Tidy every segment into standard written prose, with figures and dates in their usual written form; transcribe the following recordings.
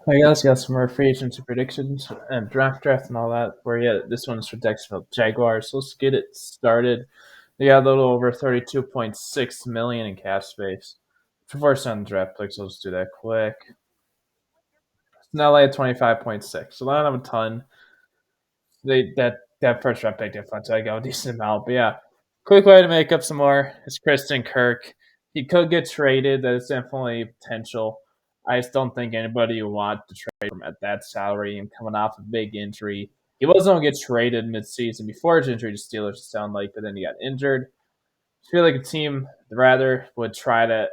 I guess got some more free agency predictions and draft and all that. Where yeah, this one's for Jacksonville Jaguars. So let's get it started. They got a little over 32.6 million in cap space. Before some draft picks, let's do that quick. Now they at 25.6, so not a ton. That first round pick difference, I go a decent amount. But yeah, quick way to make up some more is Kristen Kirk. He could get traded. That is definitely potential. I just don't think anybody would want to trade him at that salary and coming off a big injury. He was going to get traded midseason before his injury to Steelers, it sound like, but then he got injured. I feel like a team rather would try to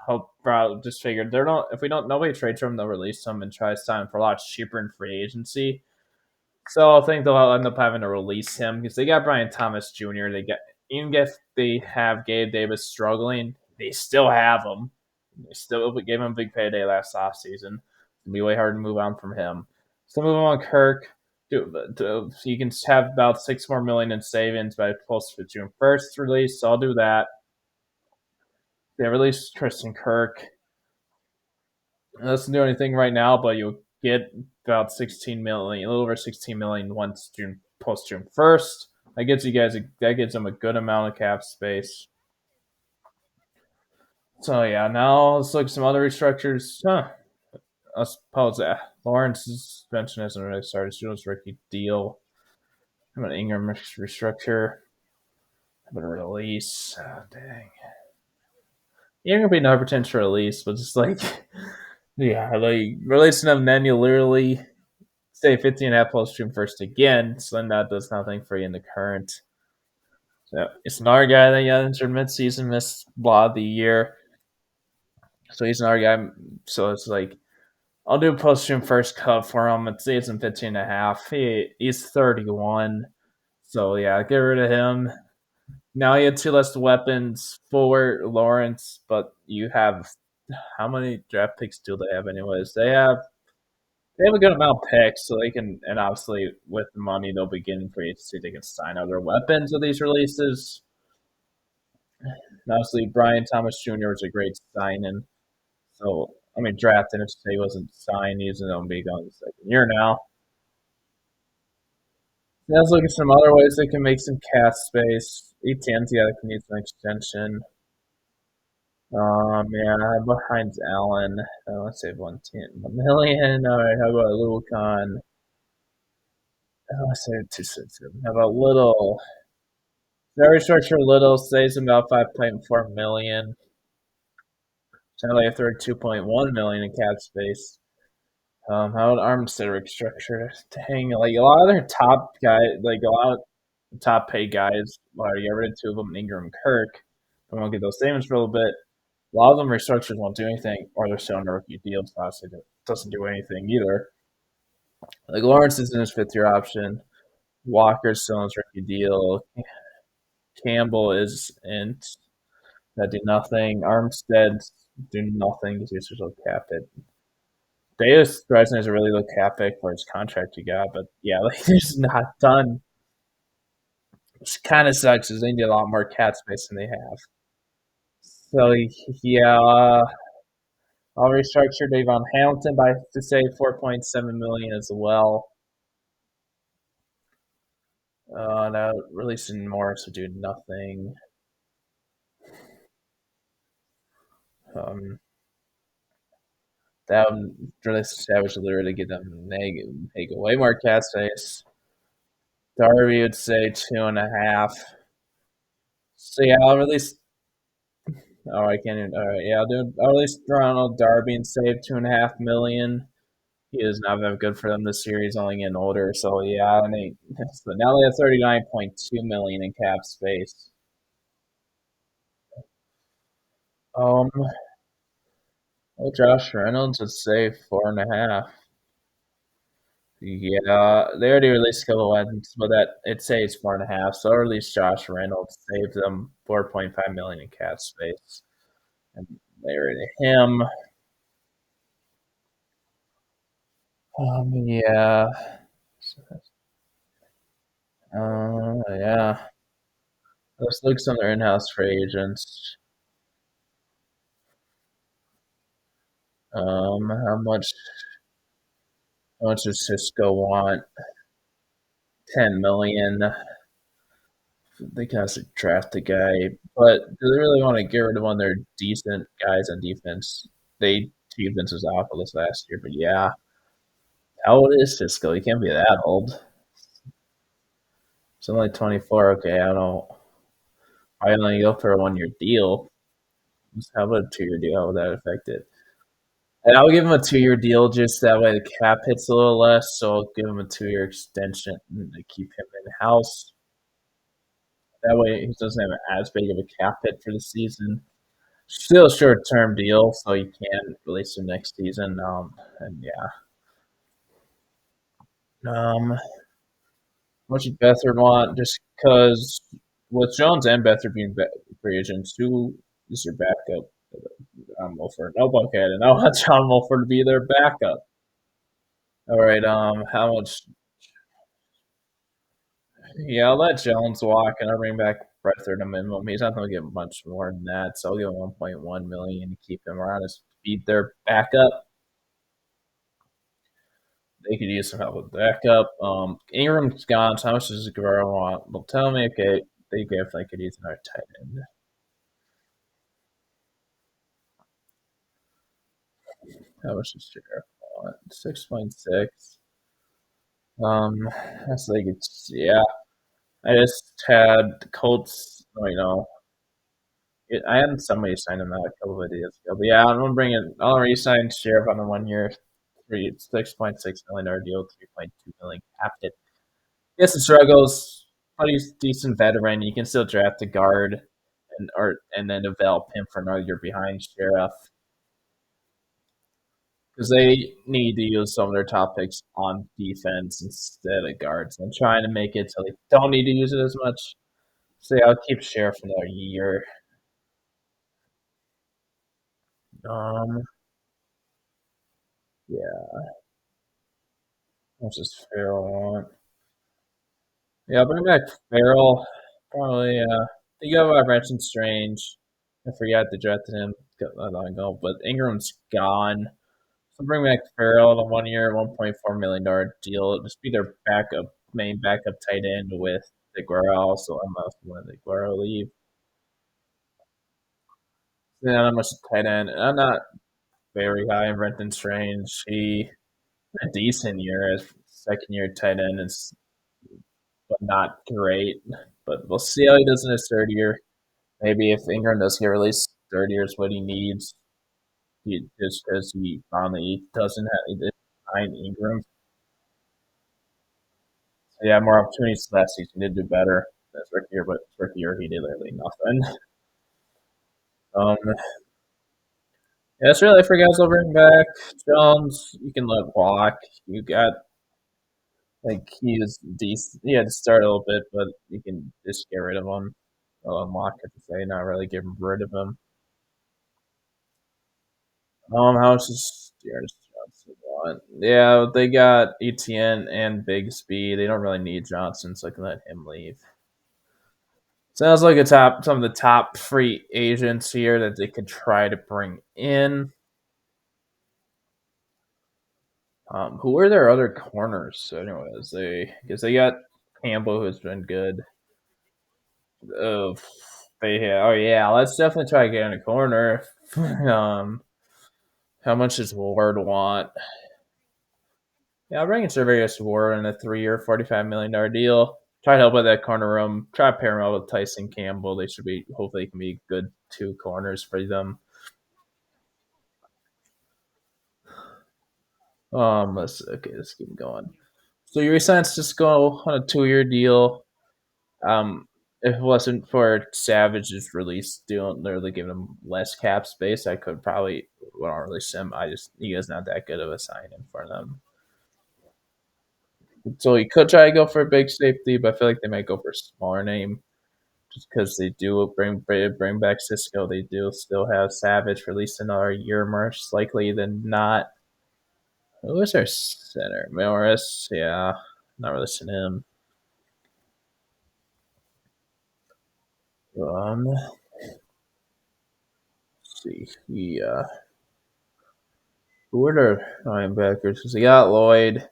hope. Just figured they're not. If we don't, nobody trades for him, they'll release him and try to sign him for a lot cheaper in free agency. So I think they'll end up having to release him because they got Brian Thomas Jr. They get even if they have Gabe Davis struggling, they still have him. They still gave him a big payday last offseason. It'll be way hard to move on from him. So move on Kirk. You can have about 6 more million in savings by close to June 1st release. So I'll do that. They released Tristan Kirk. It doesn't do anything right now, but you'll get about 16 million, a little over 16 million once June 1st. That gives them a good amount of cap space. So yeah, now let's look at some other restructures. I suppose Lawrence's suspension hasn't really started. Student's rookie deal. How about Ingram restructure? How about a release? Oh, dang. Ingram be no potential release, but just like yeah, like releasing them, then you literally stay 15 and a half plus June 1st again. So then that does nothing for you in the current. So it's another guy that got injured midseason, missed a lot of the year. So he's another guy. So it's like I'll do post June 1st cut for him. It's in 15 and a half. He's 31. So yeah, get rid of him. Now you had two less weapons for Lawrence, but you have how many draft picks do they have anyways? They have a good amount of picks, so they can, and obviously with the money they'll be getting free agency, they can sign other weapons with these releases. And obviously, Brian Thomas Jr. was a great signing. So, I mean, drafting if he wasn't signed, he's going to be going the second year now. Let's look at some other ways they can make some cap space. ETN's got to need some extension. Yeah, behind Allen, let's say 1 million. All right, how about Lucan? Let's say 267. How about Little? Their restructure Little saves about 5.4 million. Sounds like a third 2.1 million in cap space. How would Armstead restructure? Dang, like a lot of their top guys, like a lot of top paid guys, already got rid of two of them, Ingram and Kirk. I won't get those statements for a little bit. A lot of them restructures won't do anything, or they're still on a rookie deals. Honestly, it doesn't do anything either. Like Lawrence is in his fifth year option. Walker's still in his rookie deal. Campbell is in that do nothing. Armstead do nothing because he's just a cap it. Davis Bryson is a really low cap pick for his contract he got, but yeah, like he's not done. Which kind of sucks because they need a lot more cap space than they have. So yeah, I'll restructure Davon Hamilton by to say 4.7 million as well. Now releasing Morris would do nothing. Um, that would release Savage literally get them make way more cap space. Darby would say 2.5. So yeah, I'll release. Oh, I can't even. All right, yeah, I'll release Ronald Darby and save 2.5 million. He does not have good for them this year. He's only getting older, so yeah. So now they have 39.2 million in cap space. Um, well, Josh Reynolds would say 4.5. Yeah, they already released a couple of weapons, but that it says 4.5. So at least Josh Reynolds saved them 4.5 million in cap space, and they already him. Yeah. Yeah. Let's look at some of their in-house free agents. How much? How much does Cisco want? 10 million. They can also draft a guy, but do they really want to get rid of one of their decent guys on defense? They defense was awful this last year, but yeah. How old is Cisco? He can't be that old. It's only 24. Okay, I don't know. I only go for a 1 year deal. How about a 2 year deal? How would that affect it? And I'll give him a 2 year deal just that way the cap hits a little less. So I'll give him a 2 year extension to keep him in house. That way he doesn't have as big of a cap hit for the season. Still a short term deal, so you can release him next season. And yeah. How much did Beathard want? Just because with Jones and Beathard being free agents, who is your backup? John Wolford. No Buckhead, and I want John Wolford to be their backup. All right. How much? Yeah, I'll let Jones walk, and I'll bring back Beathard a minimum. He's not going to get much more than that, so I'll give him 1.1 million to keep him around his feet. Their backup. They could use some help with backup. Ingram's gone. So how much does Guerrero want? Well, tell me, okay, they definitely could use another tight end. How much does Sheriff want? 6.6. That's like it's yeah. I just had the Colts. I had somebody sign him out a couple of days ago. But yeah, I'm gonna bring it. I'll re-sign Sheriff on the 1 year, 6.6 million deal, 3.2 million capped it. Yes, it struggles, but he's a decent veteran. You can still draft a guard and then develop him for another year behind Sheriff because they need to use some of their top picks on defense instead of guards and trying to make it so they don't need to use it as much. So yeah, I'll keep Sheriff for another year. Um, yeah, what's this Farrell want? Yeah, bring back Farrell. Probably. You got I mentioned Strange. I forgot to draft him not long ago, but Ingram's gone. So bring back Farrell on a 1 year, $1.4 million deal. Just be their backup, main backup tight end with Jaguars. So I'm also when Jaguars leave. Yeah, I'm a tight end. I'm not very high in Brenton Strange. He had a decent year as second year tight end, is but not great. But we'll see how he does in his third year. Maybe if Ingram does get released, third year is what he needs. Just because he finally doesn't have he didn't find Ingram. So yeah, more opportunities last season. He did do better this rookie year, but rookie year he did literally nothing. Yeah, that's really for guys. I'll bring back Jones. You can let walk. You got like he was decent. He had to start a little bit, but you can just get rid of him. Walk, I should say, not really get rid of him. How much is Dearness Johnson want? Yeah, they got ETN and Bigsby. They don't really need Johnson, so I can let him leave. Sounds like some of the top free agents here that they could try to bring in. Who are their other corners? Anyways, because they got Campbell, who's been good. Oh, oh yeah, let's definitely try to get in a corner. How much does Ward want? Yeah, I'll bring in Servius Ward in a 3 year, $45 million deal. Try to help with that corner room. Try to pair him up with Tyson Campbell. They should be hopefully can be good two corners for them. Let's keep going. So your sense just go on a 2 year deal. If it wasn't for Savage's release deal, literally giving him less cap space, I could probably well, not release him. He is not that good of a signing for them. So he could try to go for a big safety, but I feel like they might go for a smaller name just because they do bring back Cisco. They do still have Savage for at least another year, more likely than not. Who is their center? Morris, yeah, not really seeing him. Let's see, Who are their linebackers? Because they got Lloyd,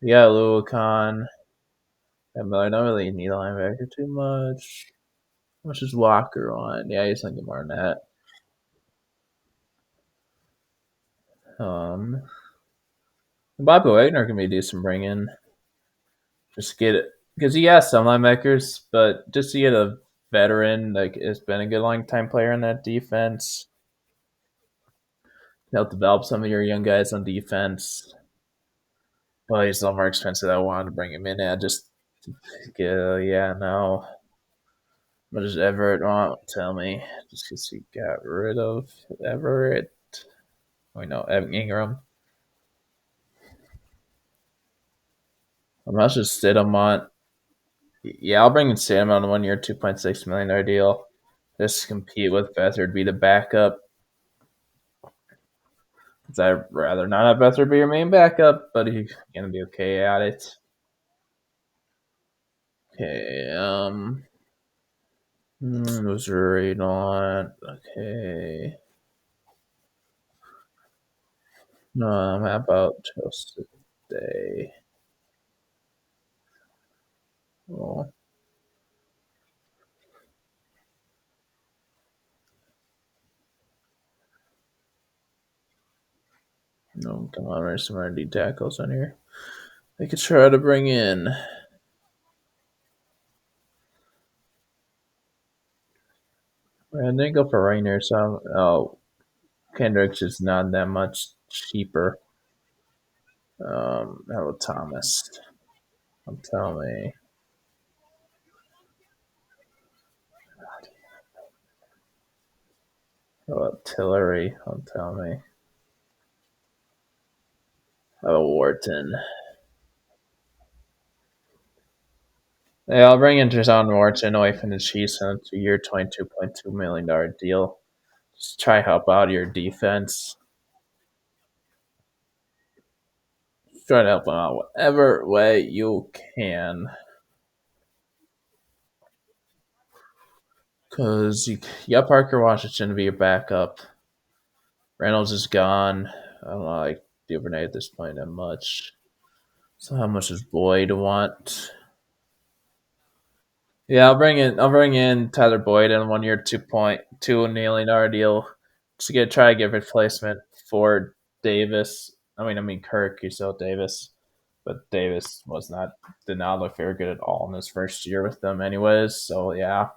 they got Luakon, and Miller. Don't really need a linebacker too much. How much is Walker on? Yeah, he's not get more than that. Bobby Wagner can be a decent bring in. Just get it because he has some linebackers, but just to get a veteran like has been a good long time player in that defense. Help develop some of your young guys on defense. But he's a little more expensive. I wanted to bring him in at just yeah, no. What does Everett want? Tell me. Just because he got rid of Everett. We know Ingram. How much does Stidham want? Yeah, I'll bring in Stidham on a 1 year, $2.6 million deal. Just to compete with Beathard, be the backup. Because I'd rather not have Beathard be your main backup, but he's going to be okay at it. Okay, was right on. Okay. How about just today? Oh, no, come on, there's some R&D tackles on here. I could try to bring in. I didn't go for Rainer, so Kendricks is not that much cheaper. How about Thomas? Tell me. How about Tillery? Tell me. How about Wharton? Yeah, I'll bring in Jason Wharton away from the Chiefs on a 2 year, $22.2 million deal. Just try help out your defense. Just try to help them out whatever way you can. Because you got Parker Washington to be your backup. Reynolds is gone. I don't know, like Duvernay at this point that much. So how much does Boyd want? Yeah, I'll bring in Tyler Boyd in 1 year, 2.2 million deal to try to get replacement for Davis. I mean Kirk, you still Davis, but Davis did not look very good at all in his first year with them, anyways. So yeah,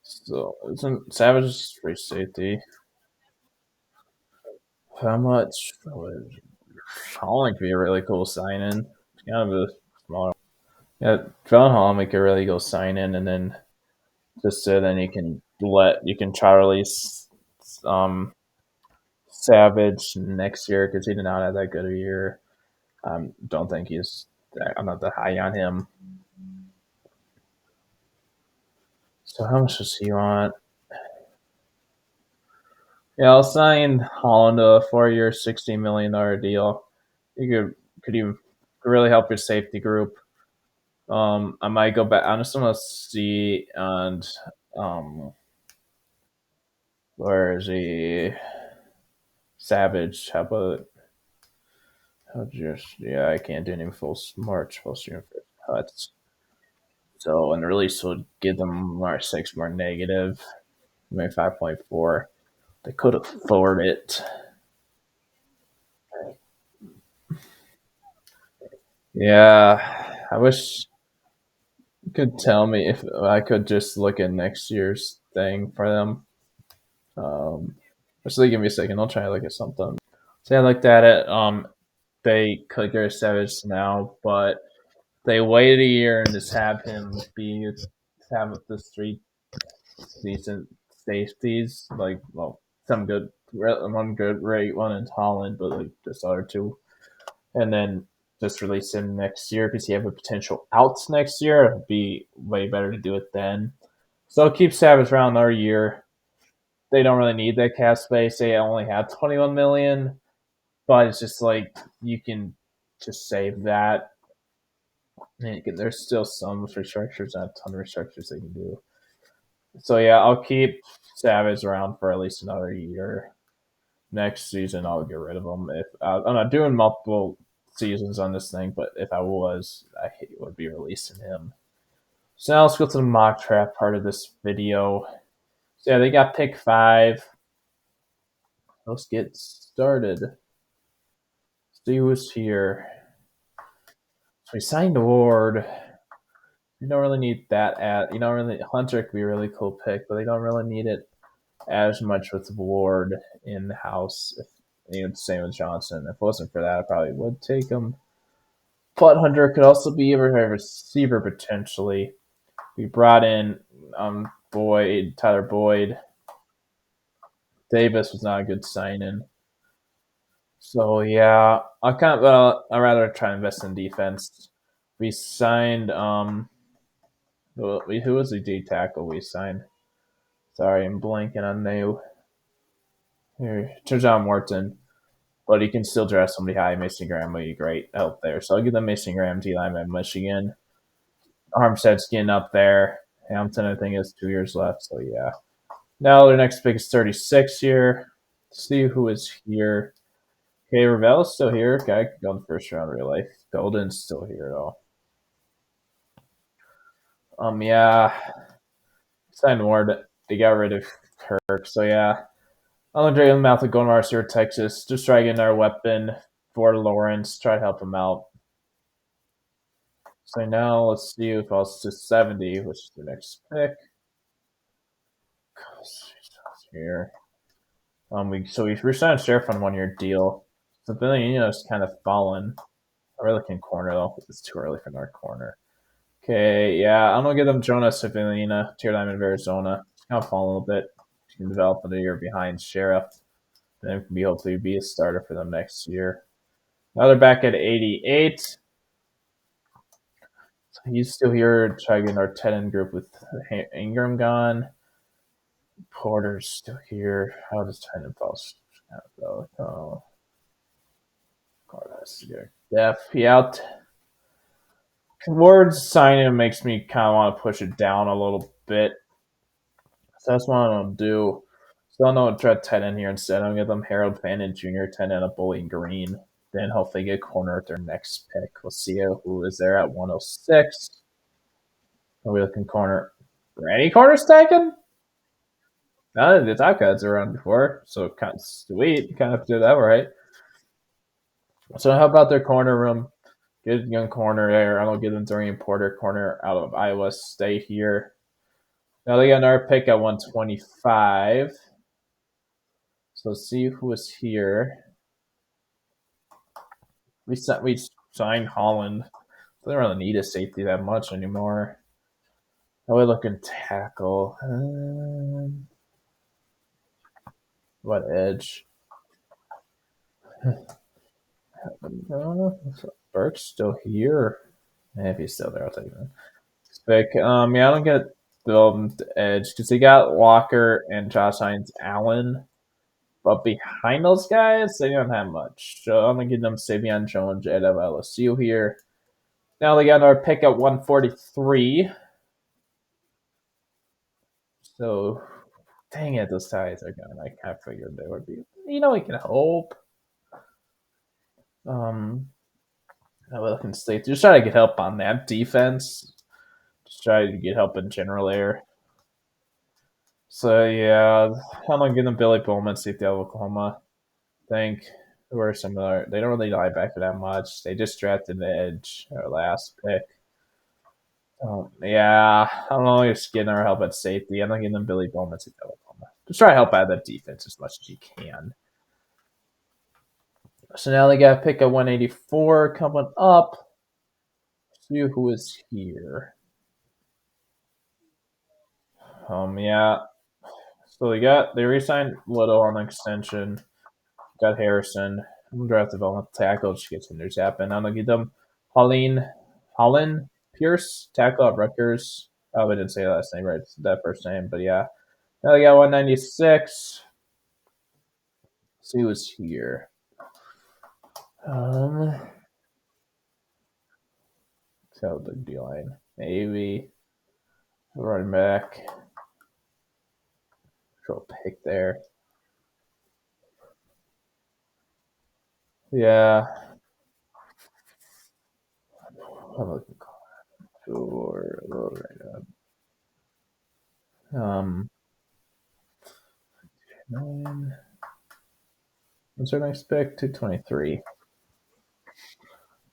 so isn't Savage is free safety? How much? Holland could be a really cool sign in. Kind of a smaller. Yeah, John Holland could really go sign in, and then just so then you can try to release um, Savage next year because he did not have that good a year. Don't think I'm not that high on him. So how much does he want? Yeah, I'll sign Holland to a 4 year, $60 million deal. You could even really help your safety group. I might go back. I just want to see and where is he? Savage. How about just yeah? I can't do any full March full stream cuts. So and the release would give them more 6 more negative, maybe 5.4. They could afford it. Yeah, I wish you could tell me if I could just look at next year's thing for them. Actually, give me a second. I'll try to look at something. So I looked at it. They could go Savage now, but they wait a year and just have this 3 decent safeties, like some good one good rate one in Holland, but like this other two, and then just release him next year because you have a potential outs next year. It'd be way better to do it then. So keep Savage around another year. They don't really need that cap space. They only have 21 million, but it's just like you can just save that. There's still some restructures, not a ton of restructures they can do. So yeah, I'll keep Savage around for at least another year. Next season, I'll get rid of him. If I'm not doing multiple seasons on this thing, but if I was, I would be releasing him. So now let's go to the mock draft part of this video. So yeah, they got pick 5. Let's get started. See who's here. So we signed Ward. You don't really need that you don't really Hunter could be a really cool pick, but they don't really need it as much with Ward in the house. Same with Johnson. If it wasn't for that, I probably would take him. But Hunter could also be a receiver potentially. We brought in Tyler Boyd. Davis was not a good sign-in. So yeah, I'd rather try to invest in defense. We signed who was the D tackle we signed? Sorry, I'm blanking on name. Here, John Morton, but he can still draft somebody high. Mason Graham would be great help there. So I'll give them Mason Graham, D lineman, Michigan. Armstead's getting up there. Hampton, I think, has 2 years left. So yeah. Now their next pick is 36 here. Let's see who is here. Okay, Ravel's still here. Guy could go in the first round real life. Golden's still here though. Yeah. Signed Ward. They got rid of Kirk. So yeah. Andre Mouth of going to Marcy or Texas. Just try getting our weapon for Lawrence. Try to help him out. So now let's see if I was to 70, which is the next pick. Here. We re-signed Sheriff on 1 year deal. So Villano's kind of fallen. I really can corner though. It's too early for our corner. Okay, yeah, I'm gonna give them Jonas Savillina, tier diamond of Arizona. It's kind of fallen a little bit. He can develop a year behind Sheriff. Then can hopefully be a starter for them next year. Now they're back at 88. So he's still here trying to get our 10 group with Ingram gone. Porter's still here. How does Titan Falls go? Oh, Def, he out. Ward's signing makes me kind of want to push it down a little bit. So that's what I'm going to do. So I'm going to try 10 in here instead. I'm going to give them Harold Fannin Jr., 10 and a Bowling Green. Then hopefully get corner at their next pick. We'll see who is there at 106. Are we looking corner? Any corners taken? None of the top guys are around before, so kind of sweet. Kind of do that right. So how about their corner room? Good young corner there. I'm gonna give them Dorian Porter, corner out of Iowa State here. Now they got another pick at 125. So let's see who is here. We signed Holland. They don't really need a safety that much anymore. How we looking tackle? What edge? Burke's still here. If he's still there, I'll take him. Pick. Yeah, I don't get development edge because they got Walker and Josh Hines Allen. But behind those guys, they don't have much. So I'm going to give them Savion Jones at LSU here. Now they got our pick at 143. So, dang it, those ties are gone. I kind of figured they would be. We can hope. Can stay. Just try to get help on that defense. Just try to get help in general there. So yeah, I'm gonna give them Billy Bowman, safety out of Oklahoma. I think we're similar. They don't really lie back that much. They just drafted the edge, our last pick. Yeah, I'm always getting our help at safety. I'm not giving them Billy Bowman, safety out of Oklahoma. Just try to help out that defense as much as you can. So now they got to pick a 184 coming up. See who is here. Yeah. So they re-signed Little on an extension. Got Harrison. I'm gonna draft development tackle. Just get some news happen. I'm gonna give them Holland Pierce, tackle at Rutgers. Oh, I didn't say that last name right. It's that first name, but yeah. Now they got 196. Let's see who's here. So the D line. Maybe running back. Control pick there. Yeah. I'm looking for a little right now. 9. What's our next pick? 223.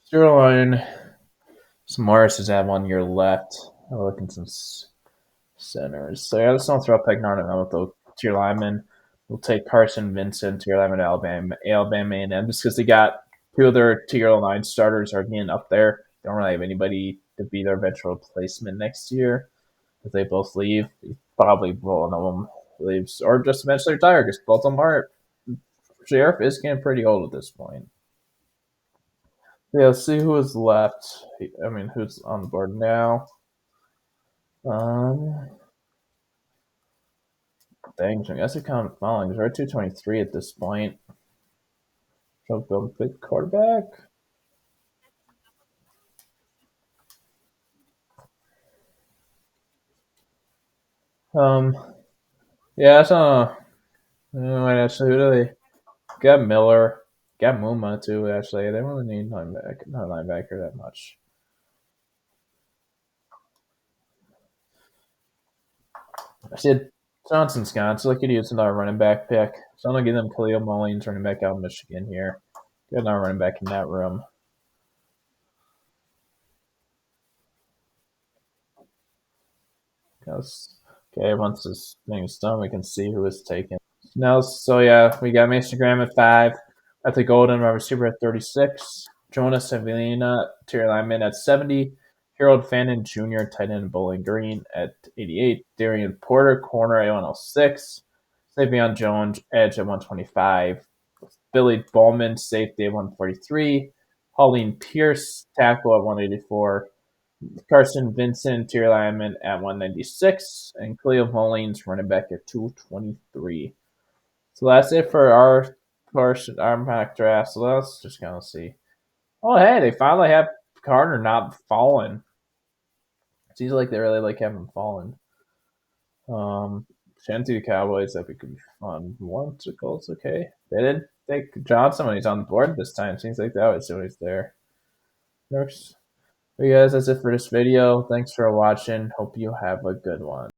Zero line. So Morris has had 1 year left. I'm looking some centers. So yeah, let's not throw pick nine with the tier lineman. We'll take Carson Vincent, tier lineman, Alabama A&M, just because they got two of their tier line starters are getting up there. They don't really have anybody to be their eventual replacement next year. If they both leave, probably one of them leaves or just eventually retire because both of them are. Sheriff is getting pretty old at this point. Yeah, let's see who is left. I mean, who's on the board now? Um, dang, I guess I count following. We're at 223 at this point. So go big quarterback. Um, yeah, it's actually, who do they got? Miller, got Muma too. Actually, they don't really need not linebacker that much. I said Johnson's gone, so they could use another running back pick. So I'm gonna give them Khalil Mullins, running back out of Michigan here. Get another running back in that room. Okay, once this thing is done, we can see who is taken. Now, so yeah, we got Mason Graham at 5. At the Golden, wide receiver at 36. Jonas Avelina, tier lineman at 70. Harold Fannin Jr., tight end Bowling Green at 88. Darian Porter, corner at 106. Savion Jones, edge at 125. Billy Bowman, safety at 143. Pauline Pierce, tackle at 184. Carson Vincent, tier lineman at 196. And Cleo Mullins, running back at 223. So that's it for our portion, our mock draft. So let's just kind of see. Oh, hey, they finally have Carter not fallen. It seems like they really like having fallen. Shanty Cowboys, that could be fun. Once it goes, okay. They did take Johnson when he's on the board this time. Seems like they always do when he's there. Works. But guys, that's it for this video. Thanks for watching. Hope you have a good one.